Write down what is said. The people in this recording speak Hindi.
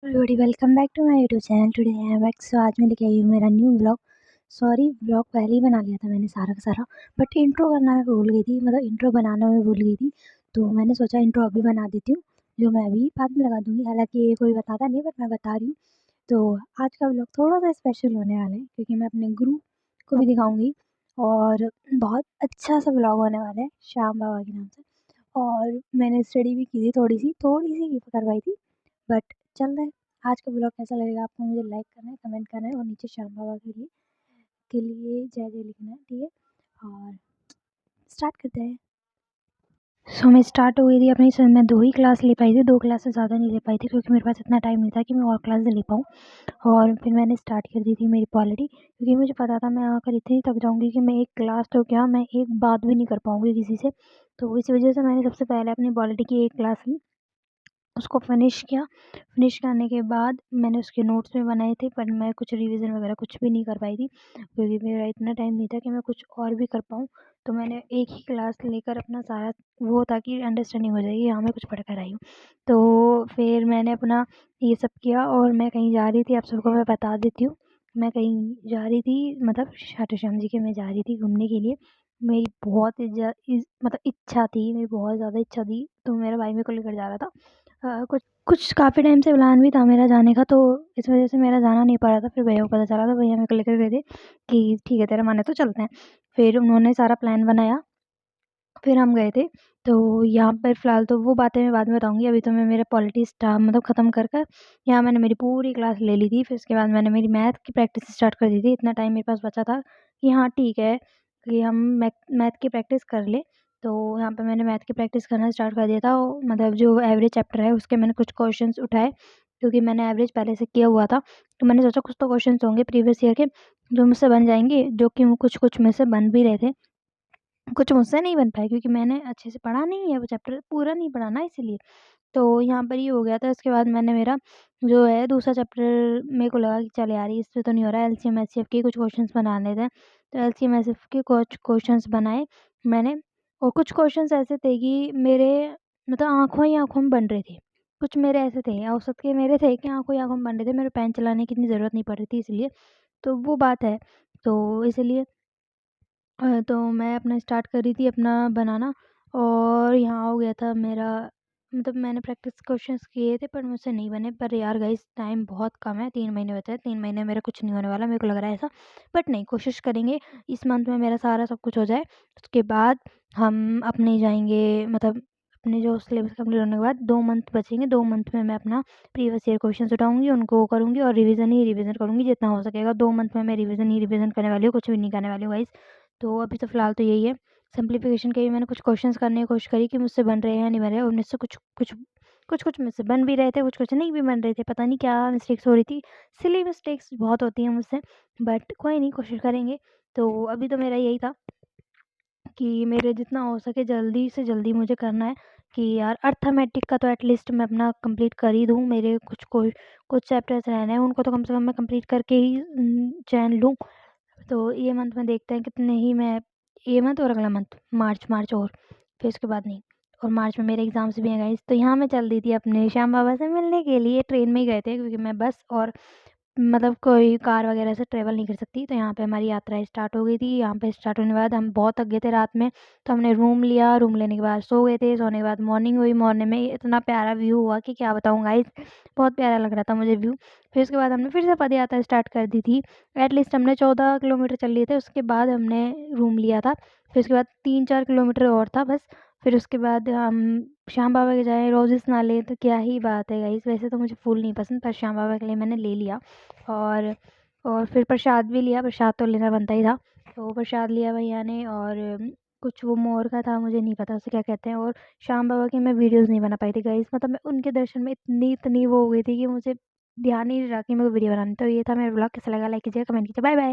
Everybody welcome back to my YouTube channel. Today I am back. So आज मैं लेके आई हूँ मेरा न्यू व्लॉग। सॉरी, व्लॉग पहले ही बना लिया था मैंने सारा का सारा, बट इंट्रो करना मैं भूल गई थी, मतलब इंट्रो बनाना मैं भूल गई थी। तो मैंने सोचा इंट्रो अभी बना देती हूँ, जो मैं अभी बाद में लगा दूँगी। हालाँकि ये कोई बताता नहीं, बट मैं बता रही हूँ। तो आज का व्लॉग थोड़ा-सा स्पेशल होने वाला है, क्योंकि मैं अपने गुरु को भी दिखाऊँगी और बहुत अच्छा-सा व्लॉग होने वाला है, श्याम बाबा के नाम से। और मैंने स्टडी भी की थी थोड़ी-सी करवाई थी, बट चल रहा है। आज का ब्लॉग कैसा लगेगा आपको मुझे लाइक करना है, कमेंट करना है और नीचे श्याम बाबा के लिए जय जय लिखना है, ठीक है? और स्टार्ट करते हैं। सो मैं स्टार्ट हो गई थी अपनी। मैं 2 ही क्लास ले पाई थी, 2 क्लास से ज़्यादा नहीं ले पाई थी, क्योंकि मेरे पास इतना टाइम नहीं था कि मैं और क्लास ले पाऊँ। और फिर मैंने स्टार्ट कर दी थी मेरी पॉलिटी, क्योंकि मुझे पता था मैं आकर इतनी थक जाऊँगी कि मैं एक क्लास तो क्या, मैं एक बात भी नहीं कर पाऊँगी किसी से। तो इस वजह से मैंने सबसे पहले अपनी पॉलिटी की एक क्लास ली, उसको फ़िनिश किया। फ़िनिश करने के बाद मैंने उसके नोट्स भी बनाए थे, पर मैं कुछ रिवीज़न वगैरह कुछ भी नहीं कर पाई थी, क्योंकि मेरा इतना टाइम नहीं था कि मैं कुछ और भी कर पाऊँ। तो मैंने एक ही क्लास लेकर अपना सारा वो था कि अंडरस्टैंडिंग हो जाएगी, हाँ, मैं कुछ पढ़ कर आई हूँ। तो फिर मैंने अपना ये सब किया और मैं कहीं जा रही थी, आप सबको मैं बता देती हूँ। मैं कहीं जा रही थी, मतलब खाटू श्याम जी के मैं जा रही थी घूमने के लिए। मेरी बहुत मतलब इच्छा थी, मेरी बहुत ज़्यादा इच्छा थी, तो मेरा भाई मेरे को लेकर जा रहा था। कुछ कुछ काफ़ी टाइम से प्लान भी था मेरा जाने का, तो इस वजह से मेरा जाना नहीं पा रहा था। फिर भैया को पता चला, तो भैया मेरे को लेकर गए थे कि ठीक है, तेरा मन है तो चलते हैं। फिर उन्होंने सारा प्लान बनाया, फिर हम गए थे। तो यहाँ पर फ़िलहाल तो वो बातें मैं बाद में बताऊँगी, अभी तो मैं मेरा पॉलिटी मतलब ख़त्म कर कर यहाँ मैंने मेरी पूरी क्लास ले ली थी। फिर उसके बाद मैंने मेरी मैथ की प्रैक्टिस स्टार्ट कर दी थी। इतना टाइम मेरे पास बचा था कि हाँ ठीक है, कि हम मैथ की प्रैक्टिस कर लें। तो यहाँ पे मैंने मैथ की प्रैक्टिस करना स्टार्ट कर दिया था। मतलब जो एवरेज चैप्टर है उसके मैंने कुछ क्वेश्चंस उठाए, क्योंकि मैंने एवरेज पहले से किया हुआ था। तो मैंने सोचा कुछ तो क्वेश्चंस होंगे प्रीवियस ईयर के जो मुझसे बन जाएँगे, जो कि कुछ-कुछ में से बन भी रहे थे। कुछ मुझसे नहीं बन पाए, क्योंकि मैंने अच्छे से पढ़ा नहीं है, वो चैप्टर पूरा नहीं पढ़ा ना, इसीलिए। तो यहाँ पर ये हो गया था। इसके बाद मैंने मेरा जो है दूसरा चैप्टर, मेरे को लगा कि चल यार इससे तो नहीं हो रहा है, एलसीएम एचसीएफ के कुछ क्वेश्चंस बनाने थे। तो एलसीएम एचसीएफ के कुछ क्वेश्चंस बनाए मैंने, और कुछ क्वेश्चंस ऐसे थे कि मेरे मतलब आँखों ही आँखों में बन रहे थे। कुछ मेरे ऐसे थे, औसत के मेरे थे कि आँखों ही आँखों में बन रहे थे, मेरे पेन चलाने की इतनी ज़रूरत नहीं पड़ रही थी इसलिए। तो वो बात है। तो इसलिए तो मैं अपना स्टार्ट कर रही थी अपना बनाना, और यहाँ हो गया था मेरा, मतलब मैंने प्रैक्टिस क्वेश्चंस किए थे पर मुझसे नहीं बने। पर यार गाइस, टाइम बहुत कम है, 3 महीने बचे हैं, 3 महीने में मेरा कुछ नहीं होने वाला, मेरे को लग रहा है ऐसा। बट नहीं, कोशिश करेंगे इस मंथ में मेरा सारा सब कुछ हो जाए। उसके बाद हम अपने जाएँगे, मतलब अपने जो सिलेबस कंप्लीट होने के बाद 2 मंथ बचेंगे, 2 मंथ में मैं अपना प्रीवियस ईयर क्वेश्चंस उठाऊँगी, उनको वो करूँगी और रिवीज़न ही रिवीज़न करूँगी जितना हो सकेगा। 2 मंथ में मैं रिवीज़न ही रिवीज़न करने वाली हूँ, कुछ भी नहीं करने वाली हूँ गाइस। तो अभी तो फ़िलहाल तो यही है। सिम्प्लीफ़िकेशन के भी मैंने कुछ क्वेश्चंस करने की कोशिश करी कि मुझसे बन रहे हैं या नहीं बन रहे, और मुझसे कुछ मुझसे बन भी रहे थे, कुछ नहीं भी बन रहे थे। पता नहीं क्या मिस्टेक्स हो रही थी। सिली मिस्टेक्स बहुत होती हैं मुझसे, बट कोई नहीं, कोशिश करेंगे। तो अभी तो मेरा यही था कि मेरे जितना हो सके जल्दी से जल्दी मुझे करना है, कि यार अर्थमेटिक का तो एटलीस्ट मैं अपना कंप्लीट कर ही दूँ। मेरे कुछ चैप्टर्स रह रहे हैं, उनको तो कम से कम मैं कंप्लीट करके ही चैन लूँ। तो ये मंथ में देखते हैं कितने ही मैं, ये मंथ और अगला मंथ, मार्च और फिर उसके बाद नहीं। और मार्च में मेरे एग्ज़ाम्स भी हैं गाइस। तो यहाँ मैं चल दी थी अपने श्याम बाबा से मिलने के लिए, ट्रेन में ही गए थे, क्योंकि मैं बस और मतलब कोई कार वगैरह से ट्रैवल नहीं कर सकती। तो यहाँ पे हमारी यात्रा स्टार्ट हो गई थी। यहाँ पे स्टार्ट होने के बाद हम बहुत थक गए थे रात में, तो हमने रूम लिया, रूम लेने के बाद सो गए थे। सोने के बाद मॉर्निंग हुई, मॉर्निंग में इतना प्यारा व्यू हुआ कि क्या बताऊँ गाइस, बहुत प्यारा लग रहा था मुझे व्यू। फिर उसके बाद हमने फिर से पद यात्रा स्टार्ट कर दी थी। एटलीस्ट हमने 14 किलोमीटर चल लिए थे, उसके बाद हमने रूम लिया था। फिर उसके बाद 3-4 किलोमीटर और था बस। फिर उसके बाद हम श्याम बाबा के जाएँ, रोज़ेस ना लें तो क्या ही बात है गाइस। वैसे तो मुझे फूल नहीं पसंद, पर श्याम बाबा के लिए मैंने ले लिया। और और फिर प्रसाद भी लिया, प्रसाद तो लेना बनता ही था। तो प्रसाद लिया भैया ने, और कुछ वो मोर का था, मुझे नहीं पता उसे क्या कहते हैं। और श्याम बाबा की मैं वीडियोज़ नहीं बना पाई थी गाइस, मतलब मैं उनके दर्शन में इतनी वो हो गई थी कि मुझे ध्यान ही नहीं रहा कि मेरे को वीडियो बनानी। तो ये था मेरा व्लॉग, कैसा लगा लाइक कीजिए, कमेंट कीजिए। Bye bye.